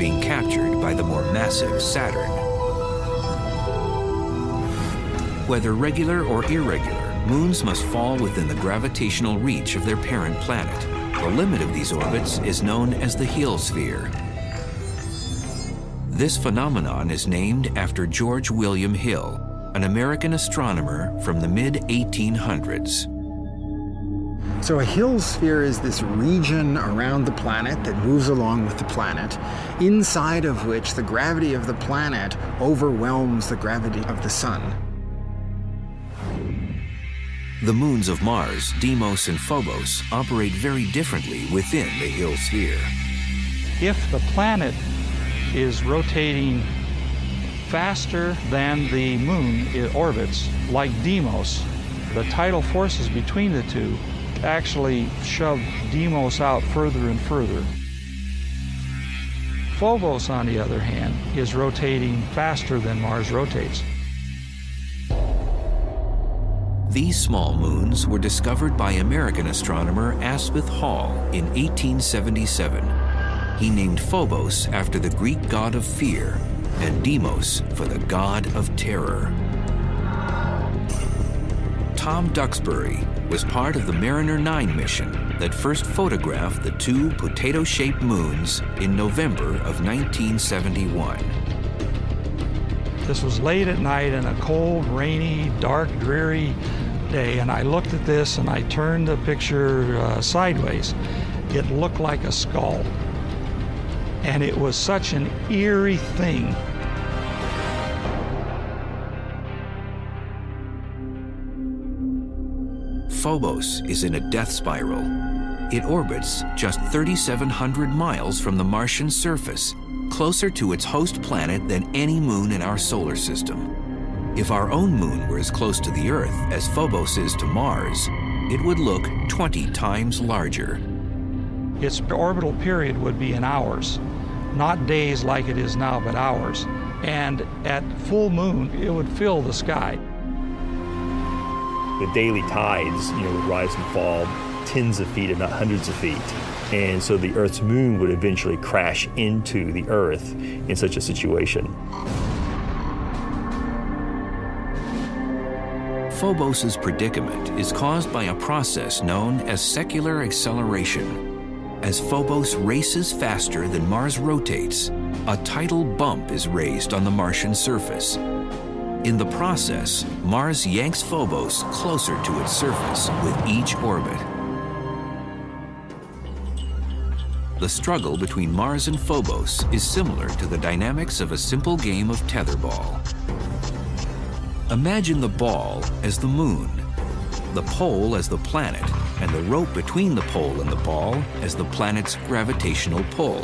being captured by the more massive Saturn. Whether regular or irregular, moons must fall within the gravitational reach of their parent planet. The limit of these orbits is known as the heliosphere. This phenomenon is named after George William Hill, an American astronomer from the mid-1800s. So a heliosphere is this region around the planet that moves along with the planet, inside of which the gravity of the planet overwhelms the gravity of the sun. The moons of Mars, Deimos and Phobos, operate very differently within the heliosphere. If the planet is rotating faster than the moon it orbits, like Deimos, the tidal forces between the two actually shove Deimos out further and further. Phobos, on the other hand, is rotating faster than Mars rotates. These small moons were discovered by American astronomer Asaph Hall in 1877. He named Phobos after the Greek god of fear and Deimos for the god of terror. Tom Duxbury was part of the Mariner 9 mission that first photographed the two potato-shaped moons in November of 1971. This was late at night in a cold, rainy, dark, dreary day, and I looked at this and I turned the picture sideways. It looked like a skull. And it was such an eerie thing. Phobos is in a death spiral. It orbits just 3,700 miles from the Martian surface, closer to its host planet than any moon in our solar system. If our own moon were as close to the Earth as Phobos is to Mars, it would look 20 times larger. Its orbital period would be in hours, not days like it is now, but hours. And at full moon, it would fill the sky. The daily tides, would rise and fall tens of feet, if not hundreds of feet. And so the Earth's moon would eventually crash into the Earth in such a situation. Phobos's predicament is caused by a process known as secular acceleration. As Phobos races faster than Mars rotates, a tidal bump is raised on the Martian surface. In the process, Mars yanks Phobos closer to its surface with each orbit. The struggle between Mars and Phobos is similar to the dynamics of a simple game of tetherball. Imagine the ball as the moon, the pole as the planet, and the rope between the pole and the ball as the planet's gravitational pull.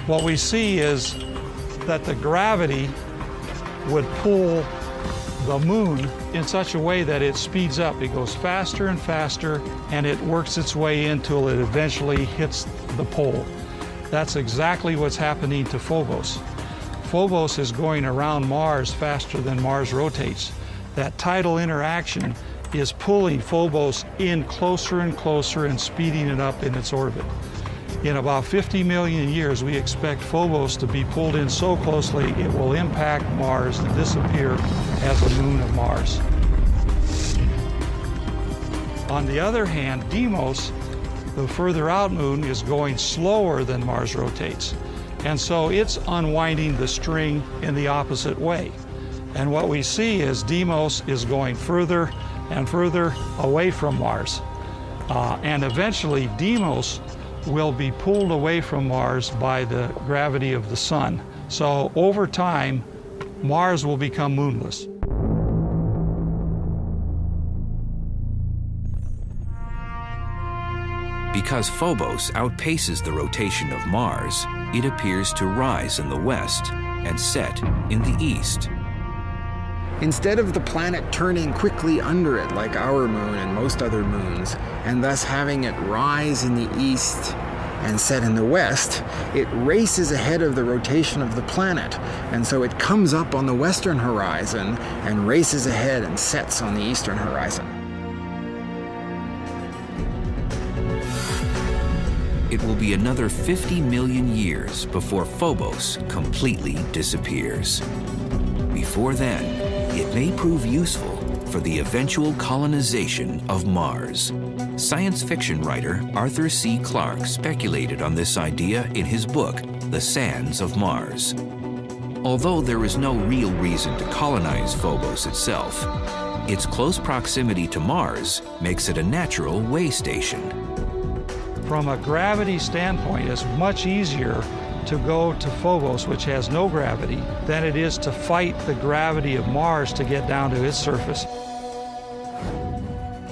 What we see is that the gravity would pull the moon in such a way that it speeds up. It goes faster and faster, and it works its way until it eventually hits the pole. That's exactly what's happening to Phobos. Phobos is going around Mars faster than Mars rotates. That tidal interaction is pulling Phobos in closer and closer and speeding it up in its orbit. In about 50 million years, we expect Phobos to be pulled in so closely it will impact Mars and disappear as a moon of Mars. On the other hand, Deimos, the further out moon, is going slower than Mars rotates. And so it's unwinding the string in the opposite way. And what we see is Deimos is going further and further away from Mars. And eventually Deimos will be pulled away from Mars by the gravity of the sun. So over time, Mars will become moonless. Because Phobos outpaces the rotation of Mars, it appears to rise in the west and set in the east. Instead of the planet turning quickly under it like our moon and most other moons, and thus having it rise in the east and set in the west, it races ahead of the rotation of the planet, and so it comes up on the western horizon and races ahead and sets on the eastern horizon. it will be another 50 million years before Phobos completely disappears. Before then, it may prove useful for the eventual colonization of Mars. Science fiction writer Arthur C. Clarke speculated on this idea in his book, The Sands of Mars. Although there is no real reason to colonize Phobos itself, its close proximity to Mars makes it a natural way station. From a gravity standpoint, it's much easier to go to Phobos, which has no gravity, than it is to fight the gravity of Mars to get down to its surface.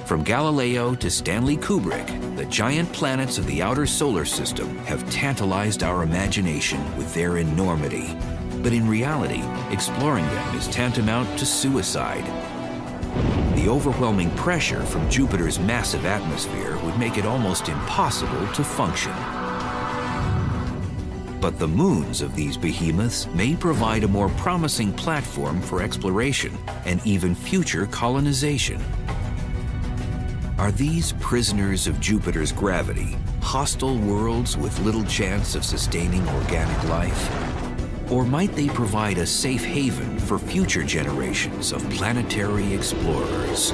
From Galileo to Stanley Kubrick, the giant planets of the outer solar system have tantalized our imagination with their enormity. But in reality, exploring them is tantamount to suicide. The overwhelming pressure from Jupiter's massive atmosphere would make it almost impossible to function. But the moons of these behemoths may provide a more promising platform for exploration and even future colonization. Are these prisoners of Jupiter's gravity, hostile worlds with little chance of sustaining organic life? Or might they provide a safe haven for future generations of planetary explorers?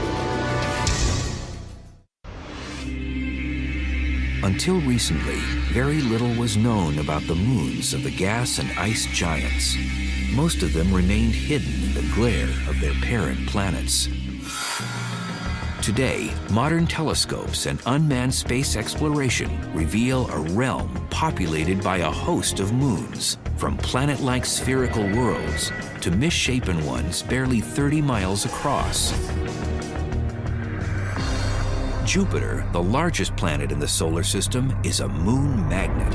Until recently, very little was known about the moons of the gas and ice giants. Most of them remained hidden in the glare of their parent planets. Today, modern telescopes and unmanned space exploration reveal a realm populated by a host of moons, from planet-like spherical worlds to misshapen ones barely 30 miles across. Jupiter, the largest planet in the solar system, is a moon magnet.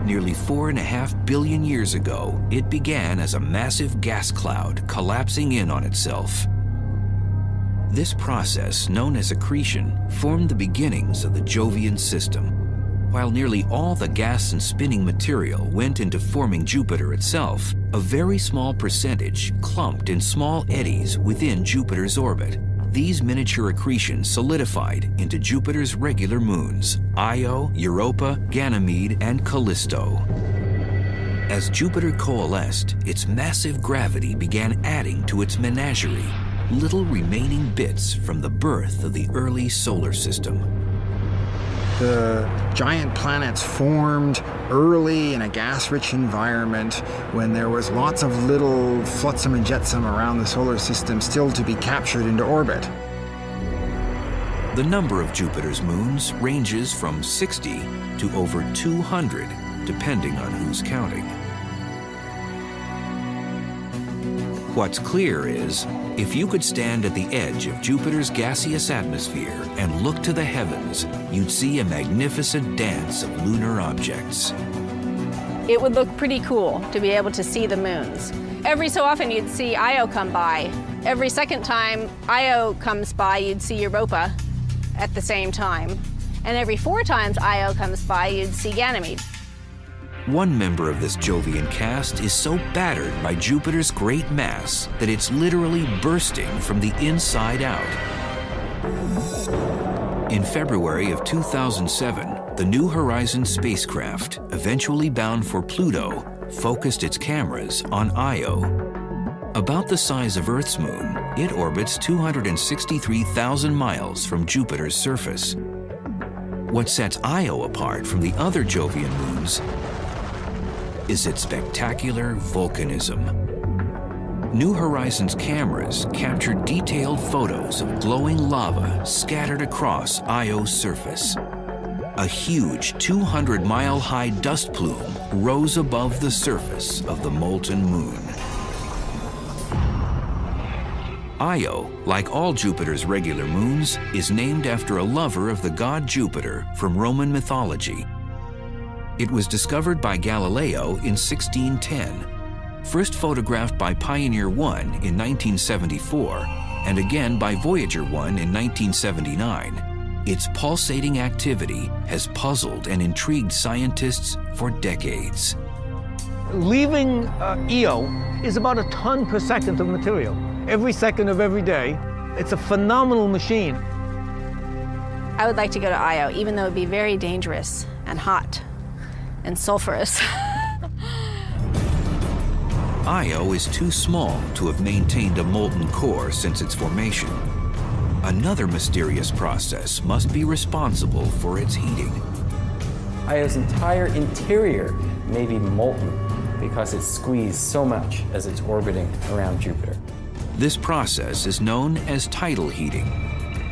Nearly 4.5 billion years ago, it began as a massive gas cloud collapsing in on itself. This process, known as accretion, formed the beginnings of the Jovian system. While nearly all the gas and spinning material went into forming Jupiter itself, a very small percentage clumped in small eddies within Jupiter's orbit. These miniature accretions solidified into Jupiter's regular moons, Io, Europa, Ganymede, and Callisto. As Jupiter coalesced, its massive gravity began adding to its menagerie, little remaining bits from the birth of the early solar system. The giant planets formed early in a gas-rich environment when there was lots of little flotsam and jetsam around the solar system still to be captured into orbit. The number of Jupiter's moons ranges from 60 to over 200, depending on who's counting. What's clear is, if you could stand at the edge of Jupiter's gaseous atmosphere and look to the heavens, you'd see a magnificent dance of lunar objects. It would look pretty cool to be able to see the moons. Every so often you'd see Io come by. Every second time Io comes by, you'd see Europa at the same time. And every 4 times Io comes by, you'd see Ganymede. One member of this Jovian cast is so battered by Jupiter's great mass that it's literally bursting from the inside out. In February of 2007, the New Horizons spacecraft, eventually bound for Pluto, focused its cameras on Io. About the size of Earth's moon, it orbits 263,000 miles from Jupiter's surface. What sets Io apart from the other Jovian moons is its spectacular volcanism. New Horizons cameras captured detailed photos of glowing lava scattered across Io's surface. A huge 200-mile-high dust plume rose above the surface of the molten moon. Io, like all Jupiter's regular moons, is named after a lover of the god Jupiter from Roman mythology. It was discovered by Galileo in 1610, first photographed by Pioneer 1 in 1974, and again by Voyager 1 in 1979. Its pulsating activity has puzzled and intrigued scientists for decades. Leaving Io is about a ton per second of material. Every second of every day. It's a phenomenal machine. I would like to go to Io, even though it would be very dangerous. and hot and sulfurous. Io is too small to have maintained a molten core since its formation. Another mysterious process must be responsible for its heating. Io's entire interior may be molten because it's squeezed so much as it's orbiting around Jupiter. This process is known as tidal heating.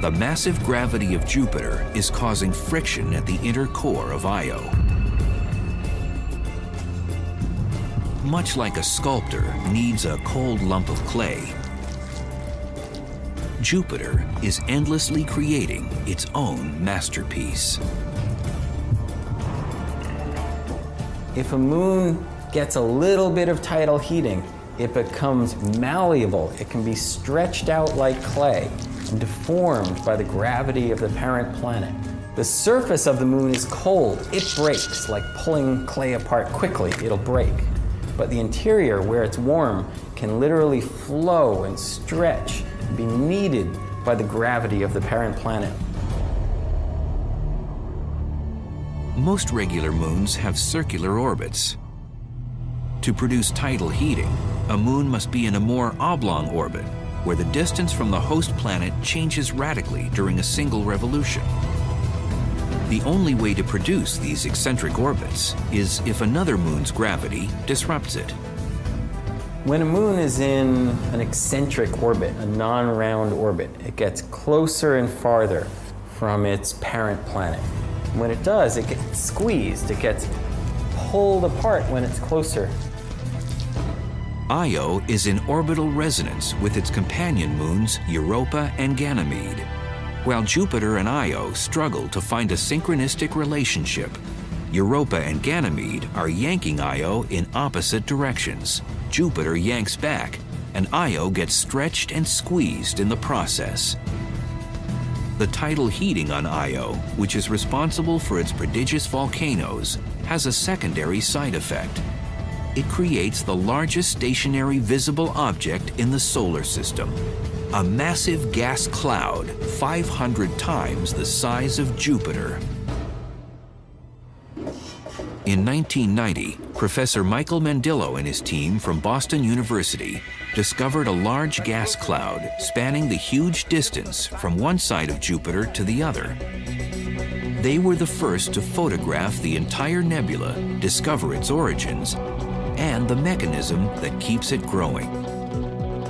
The massive gravity of Jupiter is causing friction at the inner core of Io. Much like a sculptor needs a cold lump of clay, Jupiter is endlessly creating its own masterpiece. If a moon gets a little bit of tidal heating, it becomes malleable. It can be stretched out like clay and deformed by the gravity of the parent planet. The surface of the moon is cold. It breaks, like pulling clay apart quickly, it'll break. But the interior, where it's warm, can literally flow and stretch and be kneaded by the gravity of the parent planet. Most regular moons have circular orbits. To produce tidal heating, a moon must be in a more oblong orbit, where the distance from the host planet changes radically during a single revolution. The only way to produce these eccentric orbits is if another moon's gravity disrupts it. When a moon is in an eccentric orbit, a non-round orbit, it gets closer and farther from its parent planet. When it does, it gets squeezed, it gets pulled apart when it's closer. Io is in orbital resonance with its companion moons Europa and Ganymede. While Jupiter and Io struggle to find a synchronistic relationship, Europa and Ganymede are yanking Io in opposite directions. Jupiter yanks back, and Io gets stretched and squeezed in the process. The tidal heating on Io, which is responsible for its prodigious volcanoes, has a secondary side effect. It creates the largest stationary visible object in the solar system, a massive gas cloud 500 times the size of Jupiter. In 1990, Professor Michael Mandillo and his team from Boston University discovered a large gas cloud spanning the huge distance from one side of Jupiter to the other. They were the first to photograph the entire nebula, discover its origins, and the mechanism that keeps it growing.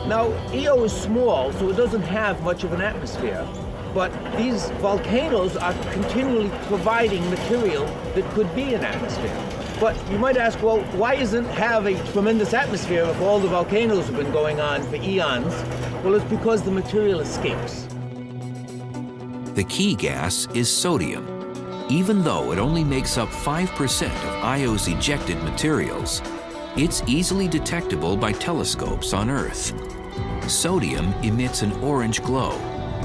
Now, Io is small, so it doesn't have much of an atmosphere. But these volcanoes are continually providing material that could be an atmosphere. But you might ask, well, why doesn't it have a tremendous atmosphere if all the volcanoes have been going on for eons? Well, it's because the material escapes. The key gas is sodium. Even though it only makes up 5% of Io's ejected materials, it's easily detectable by telescopes on Earth. Sodium emits an orange glow.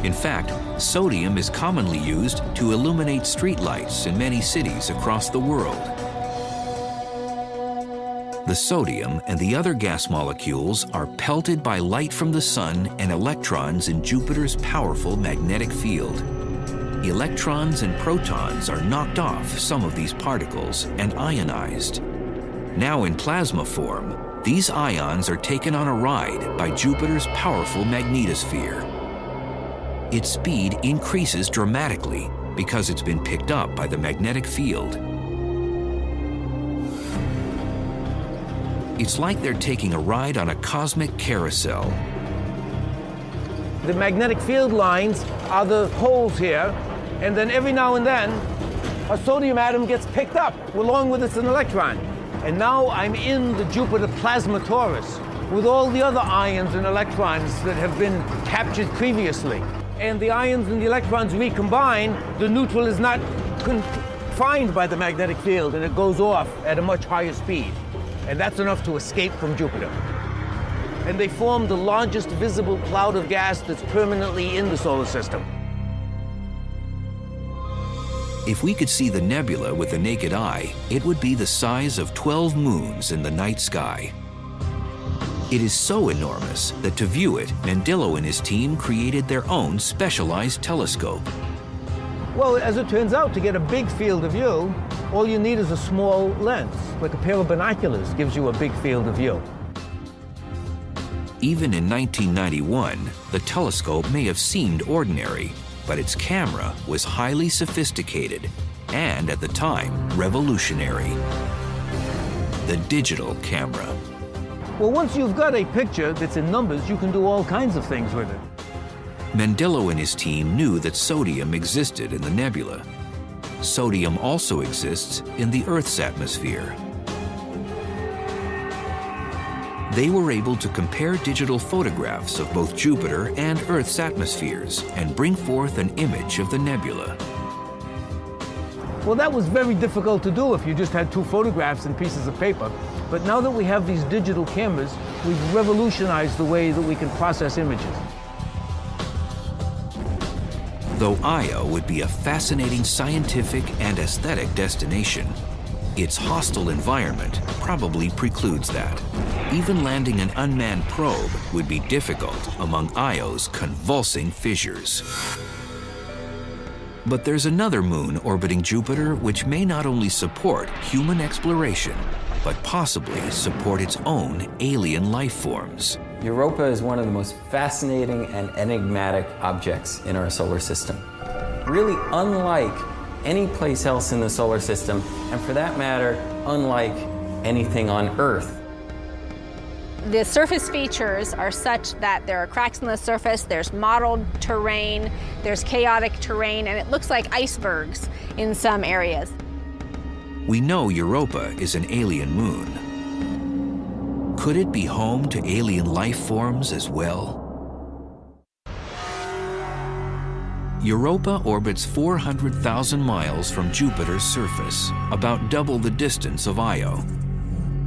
In fact, sodium is commonly used to illuminate streetlights in many cities across the world. The sodium and the other gas molecules are pelted by light from the sun and electrons in Jupiter's powerful magnetic field. Electrons and protons are knocked off some of these particles and ionized. Now in plasma form, these ions are taken on a ride by Jupiter's powerful magnetosphere. Its speed increases dramatically because it's been picked up by the magnetic field. It's like they're taking a ride on a cosmic carousel. The magnetic field lines are the poles here, and then every now and then, a sodium atom gets picked up along with its an electron. And now I'm in the Jupiter plasma torus with all the other ions and electrons that have been captured previously. And the ions and the electrons recombine, the neutral is not confined by the magnetic field, and it goes off at a much higher speed. And that's enough to escape from Jupiter. And they form the largest visible cloud of gas that's permanently in the solar system. If we could see the nebula with the naked eye, it would be the size of 12 moons in the night sky. It is so enormous that to view it, Mandillo and his team created their own specialized telescope. Well, as it turns out, to get a big field of view, all you need is a small lens, like a pair of binoculars gives you a big field of view. Even in 1991, the telescope may have seemed ordinary, but its camera was highly sophisticated and, at the time, revolutionary. The digital camera. Well, once you've got a picture that's in numbers, you can do all kinds of things with it. Mendillo and his team knew that sodium existed in the nebula. Sodium also exists in the Earth's atmosphere. They were able to compare digital photographs of both Jupiter and Earth's atmospheres and bring forth an image of the nebula. Well, that was very difficult to do if you just had two photographs and pieces of paper. But now that we have these digital cameras, we've revolutionized the way that we can process images. Though Io would be a fascinating scientific and aesthetic destination, its hostile environment probably precludes that. Even landing an unmanned probe would be difficult among Io's convulsing fissures. But there's another moon orbiting Jupiter which may not only support human exploration, but possibly support its own alien life forms. Europa is one of the most fascinating and enigmatic objects in our solar system. Really unlike any place else in the solar system, and for that matter, unlike anything on Earth. The surface features are such that there are cracks in the surface, there's mottled terrain, there's chaotic terrain, and it looks like icebergs in some areas. We know Europa is an alien moon. Could it be home to alien life forms as well? Europa orbits 400,000 miles from Jupiter's surface, about double the distance of Io.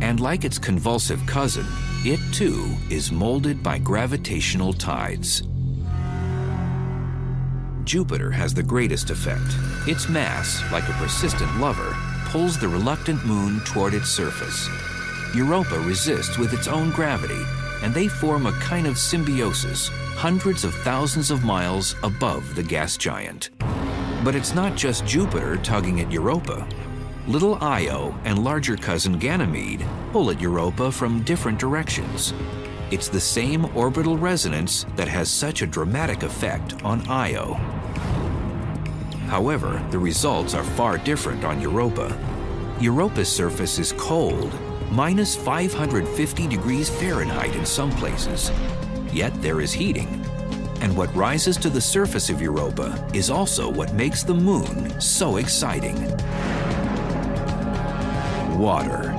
And like its convulsive cousin, it too is molded by gravitational tides. Jupiter has the greatest effect. Its mass, like a persistent lover, pulls the reluctant moon toward its surface. Europa resists with its own gravity, and they form a kind of symbiosis, hundreds of thousands of miles above the gas giant. But it's not just Jupiter tugging at Europa. Little Io and larger cousin Ganymede pull at Europa from different directions. It's the same orbital resonance that has such a dramatic effect on Io. However, the results are far different on Europa. Europa's surface is cold, minus 550 degrees Fahrenheit in some places. Yet there is heating. And what rises to the surface of Europa is also what makes the moon so exciting. Water.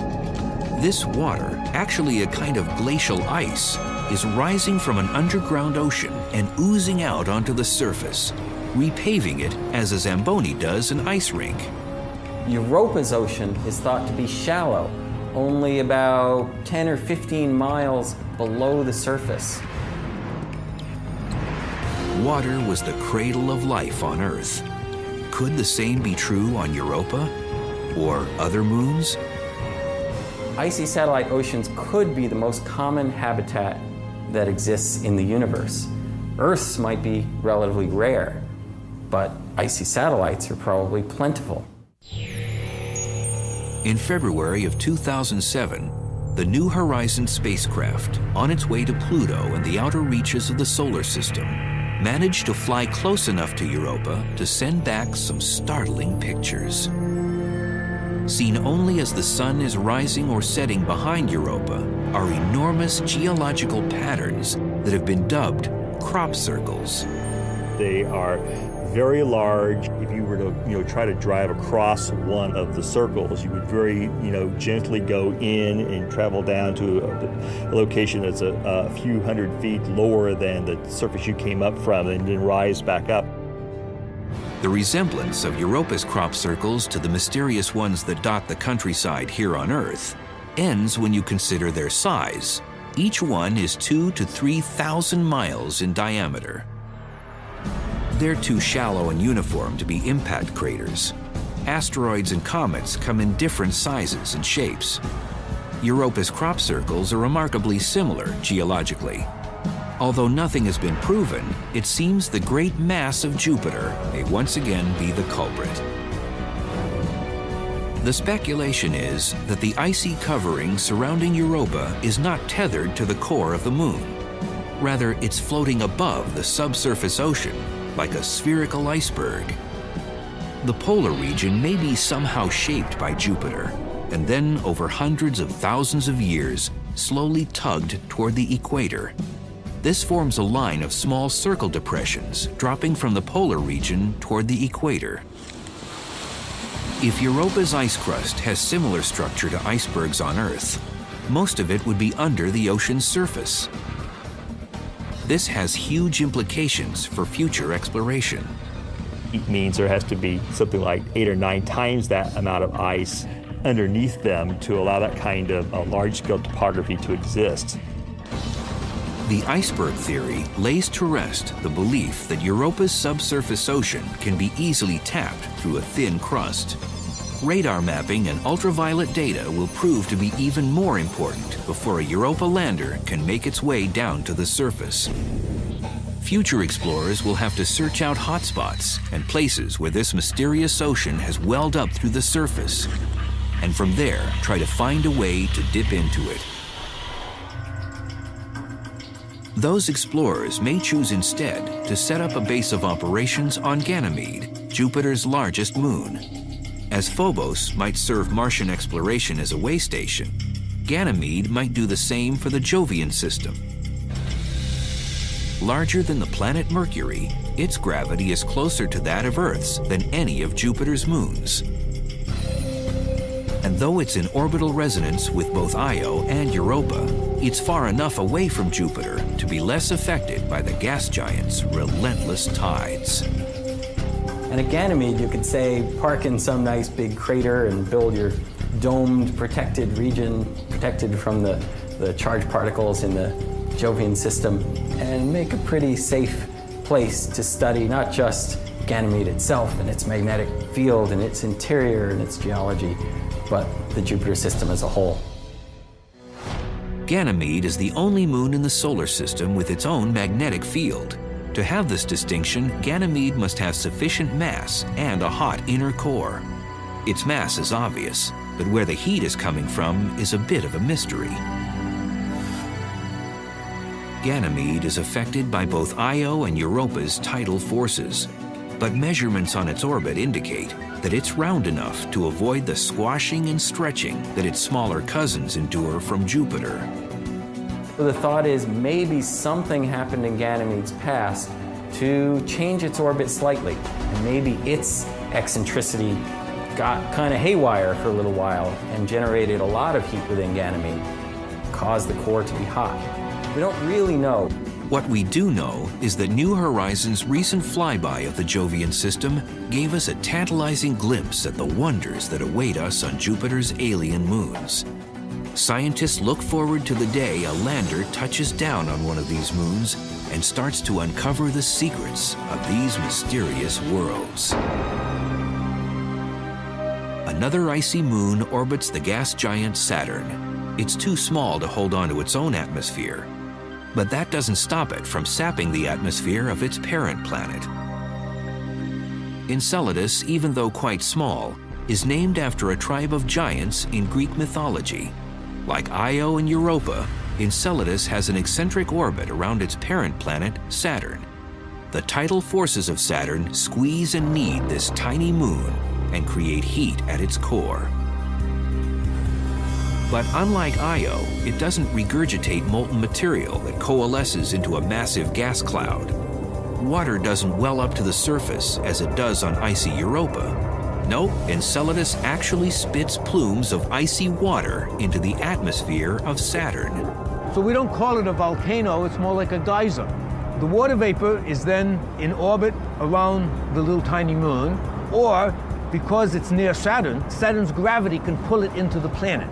This water, actually a kind of glacial ice, is rising from an underground ocean and oozing out onto the surface, repaving it as a Zamboni does an ice rink. Europa's ocean is thought to be shallow, only about 10 or 15 miles below the surface. Water was the cradle of life on Earth. Could the same be true on Europa? Or other moons? Icy satellite oceans could be the most common habitat that exists in the universe. Earth's might be relatively rare, but icy satellites are probably plentiful. In February of 2007, the New Horizons spacecraft, on its way to Pluto and the outer reaches of the solar system, managed to fly close enough to Europa to send back some startling pictures. Seen only as the sun is rising or setting behind Europa are enormous geological patterns that have been dubbed crop circles. They are very large. If you were to, try to drive across one of the circles, you would very, gently go in and travel down to a location that's a few hundred feet lower than the surface you came up from, and then rise back up. The resemblance of Europa's crop circles to the mysterious ones that dot the countryside here on Earth ends when you consider their size. Each one is 2,000 to 3,000 miles in diameter. They're too shallow and uniform to be impact craters. Asteroids and comets come in different sizes and shapes. Europa's crop circles are remarkably similar geologically. Although nothing has been proven, it seems the great mass of Jupiter may once again be the culprit. The speculation is that the icy covering surrounding Europa is not tethered to the core of the moon. Rather, it's floating above the subsurface ocean, like a spherical iceberg. The polar region may be somehow shaped by Jupiter, and then over hundreds of thousands of years, slowly tugged toward the equator. This forms a line of small circle depressions dropping from the polar region toward the equator. If Europa's ice crust has similar structure to icebergs on Earth, most of it would be under the ocean's surface. This has huge implications for future exploration. It means there has to be something like 8 or 9 times that amount of ice underneath them to allow that kind of large-scale topography to exist. The iceberg theory lays to rest the belief that Europa's subsurface ocean can be easily tapped through a thin crust. Radar mapping and ultraviolet data will prove to be even more important before a Europa lander can make its way down to the surface. Future explorers will have to search out hotspots and places where this mysterious ocean has welled up through the surface, and from there try to find a way to dip into it. Those explorers may choose instead to set up a base of operations on Ganymede, Jupiter's largest moon. As Phobos might serve Martian exploration as a way station, Ganymede might do the same for the Jovian system. Larger than the planet Mercury, its gravity is closer to that of Earth's than any of Jupiter's moons. And though it's in orbital resonance with both Io and Europa, it's far enough away from Jupiter to be less affected by the gas giant's relentless tides. And at Ganymede, you could say, park in some nice big crater and build your domed, protected region, protected from the charged particles in the Jovian system, and make a pretty safe place to study not just Ganymede itself and its magnetic field and its interior and its geology, but the Jupiter system as a whole. Ganymede is the only moon in the solar system with its own magnetic field. To have this distinction, Ganymede must have sufficient mass and a hot inner core. Its mass is obvious, but where the heat is coming from is a bit of a mystery. Ganymede is affected by both Io and Europa's tidal forces, but measurements on its orbit indicate that it's round enough to avoid the squashing and stretching that its smaller cousins endure from Jupiter. The thought is maybe something happened in Ganymede's past to change its orbit slightly, and maybe its eccentricity got kind of haywire for a little while and generated a lot of heat within Ganymede, caused the core to be hot. We don't really know. What we do know is that New Horizons' recent flyby of the Jovian system gave us a tantalizing glimpse at the wonders that await us on Jupiter's alien moons. Scientists look forward to the day a lander touches down on one of these moons and starts to uncover the secrets of these mysterious worlds. Another icy moon orbits the gas giant Saturn. It's too small to hold on to its own atmosphere, but that doesn't stop it from sapping the atmosphere of its parent planet. Enceladus, even though quite small, is named after a tribe of giants in Greek mythology. Like Io and Europa, Enceladus has an eccentric orbit around its parent planet, Saturn. The tidal forces of Saturn squeeze and knead this tiny moon and create heat at its core. But unlike Io, it doesn't regurgitate molten material that coalesces into a massive gas cloud. Water doesn't well up to the surface as it does on icy Europa. No, Enceladus actually spits plumes of icy water into the atmosphere of Saturn. So we don't call it a volcano, it's more like a geyser. The water vapor is then in orbit around the little tiny moon, or because it's near Saturn, Saturn's gravity can pull it into the planet.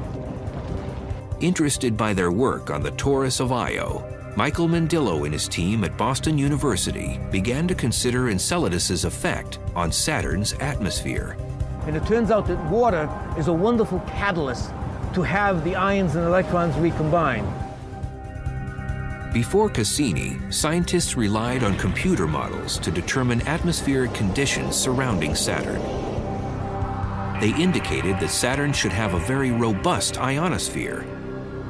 Interested by their work on the torus of Io, Michael Mandillo and his team at Boston University began to consider Enceladus's effect on Saturn's atmosphere. And it turns out that water is a wonderful catalyst to have the ions and electrons recombine. Before Cassini, scientists relied on computer models to determine atmospheric conditions surrounding Saturn. They indicated that Saturn should have a very robust ionosphere.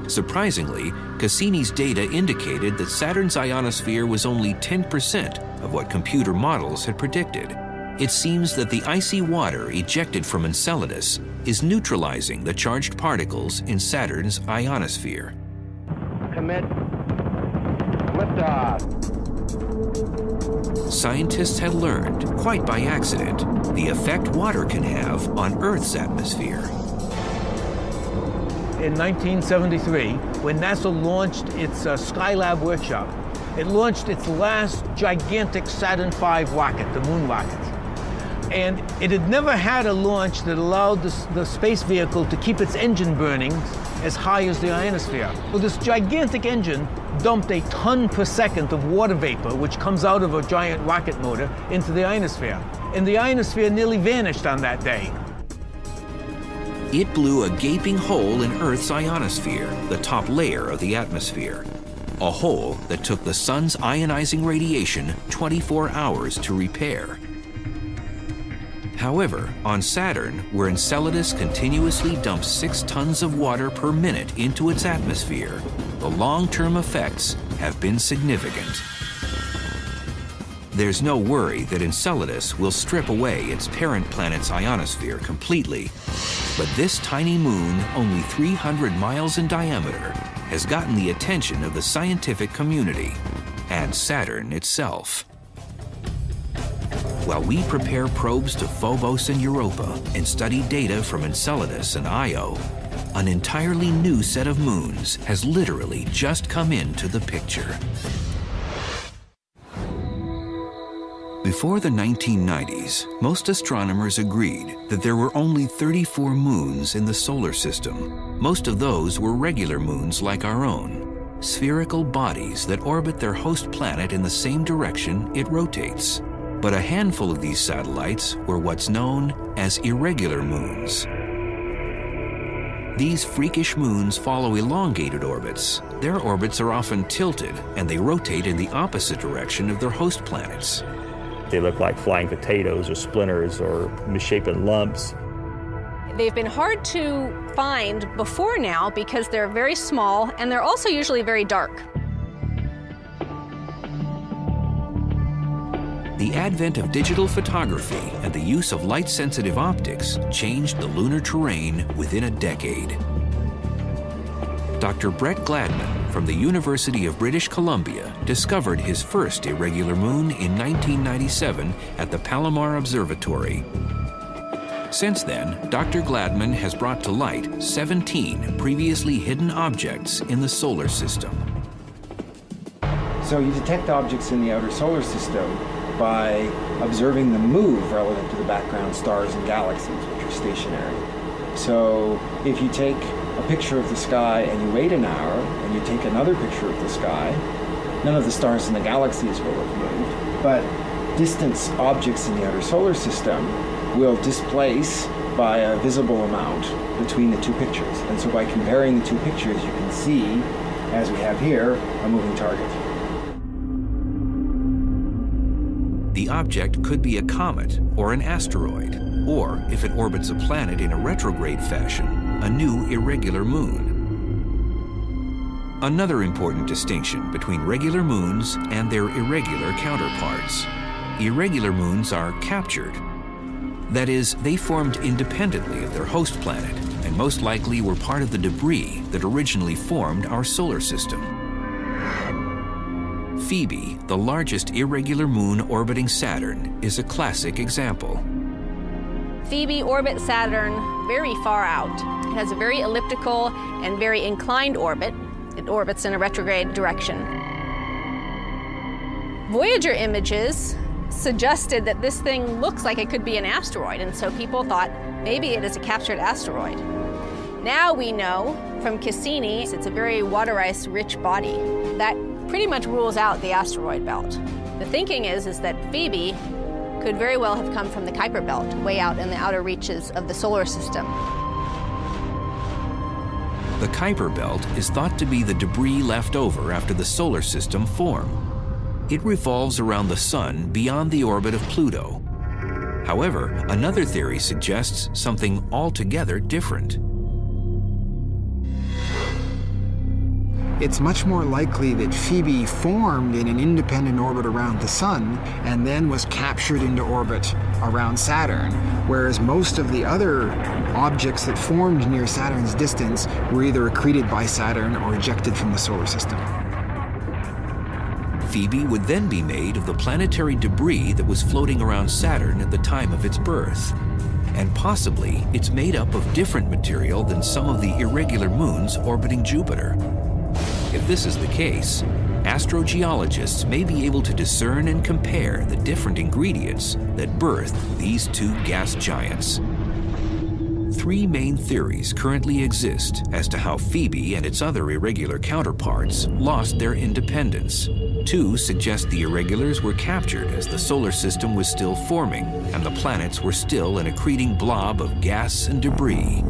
Surprisingly, Cassini's data indicated that Saturn's ionosphere was only 10% of what computer models had predicted. It seems that the icy water ejected from Enceladus is neutralizing the charged particles in Saturn's ionosphere. Commit. Liftoff. Scientists had learned, quite by accident, the effect water can have on Earth's atmosphere. In 1973, when NASA launched its Skylab workshop, it launched its last gigantic Saturn V rocket, the moon rocket. And it had never had a launch that allowed the space vehicle to keep its engine burning as high as the ionosphere. So this gigantic engine dumped a ton per second of water vapor, which comes out of a giant rocket motor, into the ionosphere. And the ionosphere nearly vanished on that day. It blew a gaping hole in Earth's ionosphere, the top layer of the atmosphere. A hole that took the sun's ionizing radiation 24 hours to repair. However, on Saturn, where Enceladus continuously dumps 6 tons of water per minute into its atmosphere, the long-term effects have been significant. There's no worry that Enceladus will strip away its parent planet's ionosphere completely, but this tiny moon, only 300 miles in diameter, has gotten the attention of the scientific community and Saturn itself. While we prepare probes to Phobos and Europa and study data from Enceladus and Io, an entirely new set of moons has literally just come into the picture. Before the 1990s, most astronomers agreed that there were only 34 moons in the solar system. Most of those were regular moons like our own, spherical bodies that orbit their host planet in the same direction it rotates. But a handful of these satellites were what's known as irregular moons. These freakish moons follow elongated orbits. Their orbits are often tilted, and they rotate in the opposite direction of their host planets. They look like flying potatoes or splinters or misshapen lumps. They've been hard to find before now because they're very small and they're also usually very dark. The advent of digital photography and the use of light-sensitive optics changed the lunar terrain within a decade. Dr. Brett Gladman from the University of British Columbia discovered his first irregular moon in 1997 at the Palomar Observatory. Since then, Dr. Gladman has brought to light 17 previously hidden objects in the solar system. So you detect objects in the outer solar system by observing them move relative to the background stars and galaxies, which are stationary. So if you take a picture of the sky and you wait an hour and you take another picture of the sky, none of the stars in the galaxies will have moved, but distant objects in the outer solar system will displace by a visible amount between the two pictures. And so by comparing the two pictures, you can see, as we have here, a moving target. The object could be a comet or an asteroid, or if it orbits a planet in a retrograde fashion, a new irregular moon. Another important distinction between regular moons and their irregular counterparts. Irregular moons are captured. That is, they formed independently of their host planet and most likely were part of the debris that originally formed our solar system. Phoebe, the largest irregular moon orbiting Saturn, is a classic example. Phoebe orbits Saturn very far out. It has a very elliptical and very inclined orbit. It orbits in a retrograde direction. Voyager images suggested that this thing looks like it could be an asteroid, and so people thought maybe it is a captured asteroid. Now we know from Cassini it's a very water ice rich body. That pretty much rules out the asteroid belt. The thinking is that Phoebe could very well have come from the Kuiper belt, way out in the outer reaches of the solar system. The The Kuiper belt is thought to be the debris left over after the solar system formed. It revolves around the Sun beyond the orbit of Pluto. However, another theory suggests something altogether different. It's much more likely that Phoebe formed in an independent orbit around the Sun and then was captured into orbit around Saturn, whereas most of the other objects that formed near Saturn's distance were either accreted by Saturn or ejected from the solar system. Phoebe would then be made of the planetary debris that was floating around Saturn at the time of its birth. And possibly it's made up of different material than some of the irregular moons orbiting Jupiter. If this is the case, astrogeologists may be able to discern and compare the different ingredients that birthed these two gas giants. Three main theories currently exist as to how Phoebe and its other irregular counterparts lost their independence. Two suggest the irregulars were captured as the solar system was still forming and the planets were still an accreting blob of gas and debris.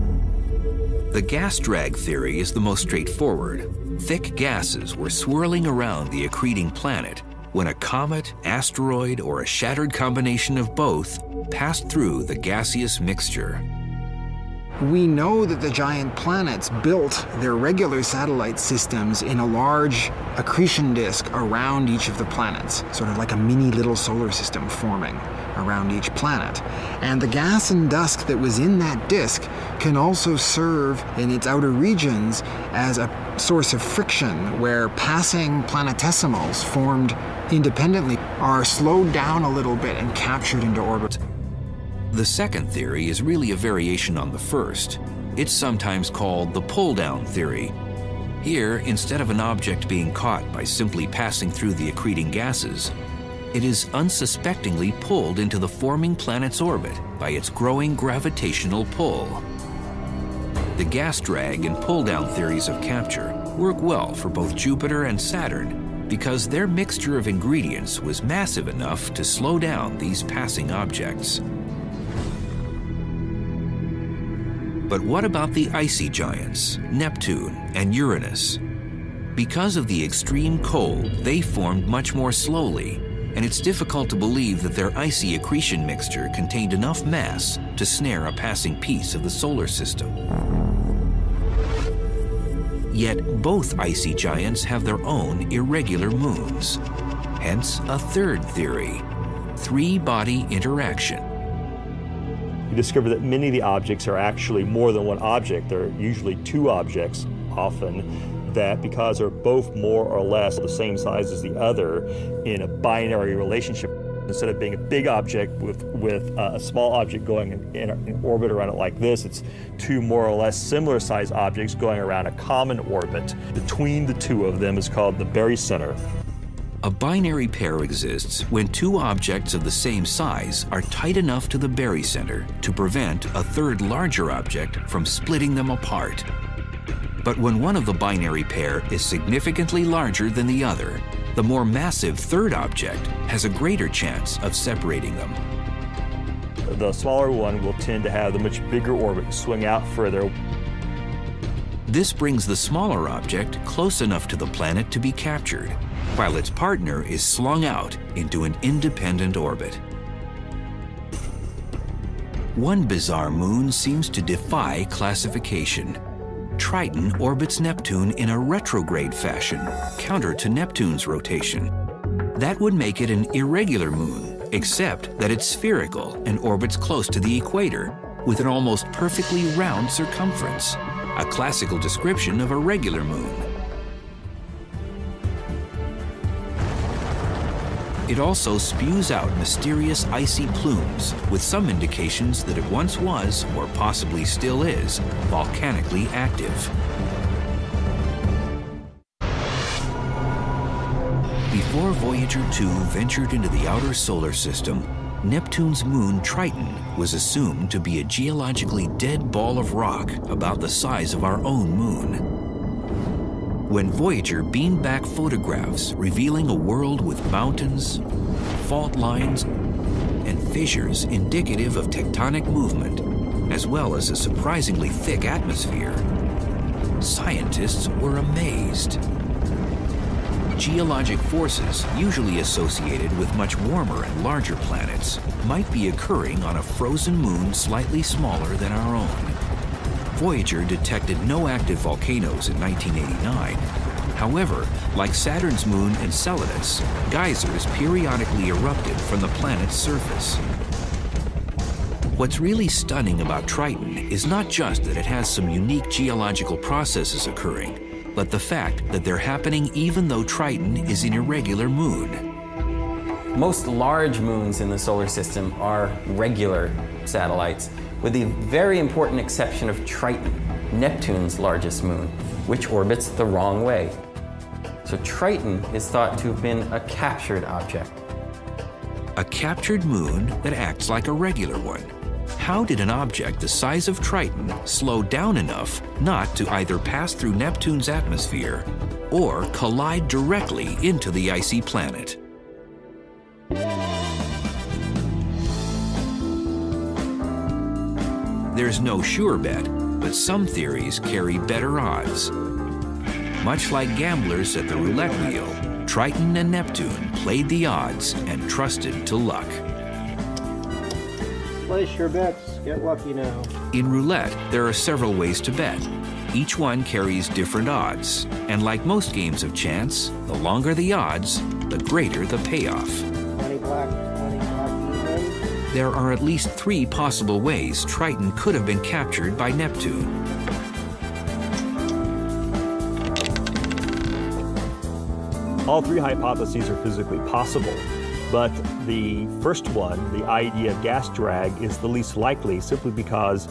The gas drag theory is the most straightforward. Thick gases were swirling around the accreting planet when a comet, asteroid, or a shattered combination of both passed through the gaseous mixture. We know that the giant planets built their regular satellite systems in a large accretion disk around each of the planets, sort of like a mini little solar system forming around each planet. And the gas and dust that was in that disk can also serve in its outer regions as a source of friction where passing planetesimals formed independently are slowed down a little bit and captured into orbit. The second theory is really a variation on the first. It's sometimes called the pull-down theory. Here, instead of an object being caught by simply passing through the accreting gases, it is unsuspectingly pulled into the forming planet's orbit by its growing gravitational pull. The gas drag and pull-down theories of capture work well for both Jupiter and Saturn because their mixture of ingredients was massive enough to slow down these passing objects. But what about the icy giants, Neptune and Uranus? Because of the extreme cold, they formed much more slowly, and it's difficult to believe that their icy accretion mixture contained enough mass to snare a passing piece of the solar system. Yet both icy giants have their own irregular moons. Hence a third theory, three-body interaction. We discovered that many of the objects are actually more than one object. They're usually two objects often, that because they're both more or less the same size as the other in a binary relationship, instead of being a big object with a small object going in orbit around it like this, it's two more or less similar sized objects going around a common orbit. Between the two of them is called the barycenter. A binary pair exists when two objects of the same size are tight enough to the barycenter to prevent a third larger object from splitting them apart. But when one of the binary pair is significantly larger than the other, the more massive third object has a greater chance of separating them. The smaller one will tend to have the much bigger orbit swing out further. This brings the smaller object close enough to the planet to be captured, while its partner is slung out into an independent orbit. One bizarre moon seems to defy classification. Triton orbits Neptune in a retrograde fashion, counter to Neptune's rotation. That would make it an irregular moon, except that it's spherical and orbits close to the equator, with an almost perfectly round circumference, a classical description of a regular moon. It also spews out mysterious icy plumes, with some indications that it once was, or possibly still is, volcanically active. Before Voyager 2 ventured into the outer solar system, Neptune's moon Triton was assumed to be a geologically dead ball of rock about the size of our own moon. When Voyager beamed back photographs revealing a world with mountains, fault lines, and fissures indicative of tectonic movement, as well as a surprisingly thick atmosphere, scientists were amazed. Geologic forces, usually associated with much warmer and larger planets, might be occurring on a frozen moon slightly smaller than our own. Voyager detected no active volcanoes in 1989. However, like Saturn's moon Enceladus, geysers periodically erupted from the planet's surface. What's really stunning about Triton is not just that it has some unique geological processes occurring, but the fact that they're happening even though Triton is an irregular moon. Most large moons in the solar system are regular satellites, with the very important exception of Triton, Neptune's largest moon, which orbits the wrong way. So Triton is thought to have been a captured object. A captured moon that acts like a regular one. How did an object the size of Triton slow down enough not to either pass through Neptune's atmosphere or collide directly into the icy planet? There's no sure bet, but some theories carry better odds. Much like gamblers at the roulette wheel, Triton and Neptune played the odds and trusted to luck. Place your bets, get lucky now. In roulette, there are several ways to bet. Each one carries different odds, and like most games of chance, the longer the odds, the greater the payoff. 20 black, 20 black even. There are at least 3 possible ways Triton could have been captured by Neptune. All 3 hypotheses are physically possible, but the first one, the idea of gas drag, is the least likely simply because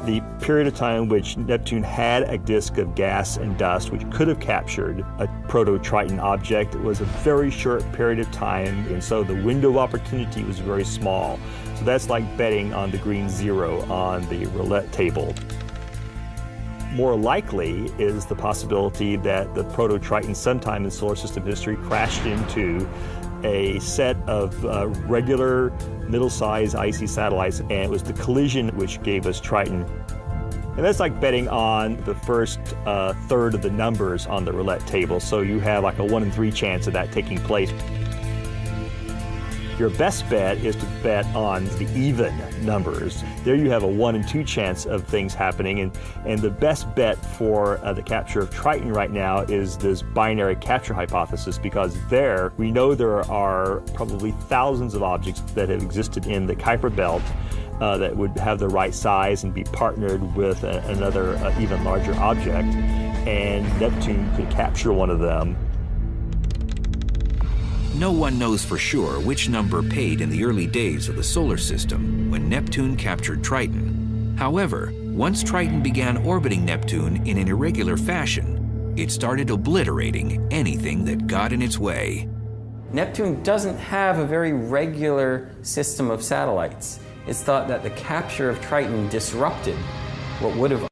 the period of time which Neptune had a disk of gas and dust which could have captured a proto-Triton object was a very short period of time, and so the window of opportunity was very small. So that's like betting on the green zero on the roulette table. More likely is the possibility that the proto-Triton sometime in solar system history crashed into a set of regular middle-sized icy satellites, and it was the collision which gave us Triton. And that's like betting on the first third of the numbers on the roulette table, so you have like a 1 in 3 chance of that taking place. Your best bet is to bet on the even numbers. There you have a 1 in 2 chance of things happening, and the best bet for the capture of Triton right now is this binary capture hypothesis, because there we know there are probably thousands of objects that have existed in the Kuiper belt that would have the right size and be partnered with another even larger object, and Neptune could capture one of them. No one knows for sure which number paid in the early days of the solar system when Neptune captured Triton. However, once Triton began orbiting Neptune in an irregular fashion, it started obliterating anything that got in its way. Neptune doesn't have a very regular system of satellites. It's thought that the capture of Triton disrupted what would have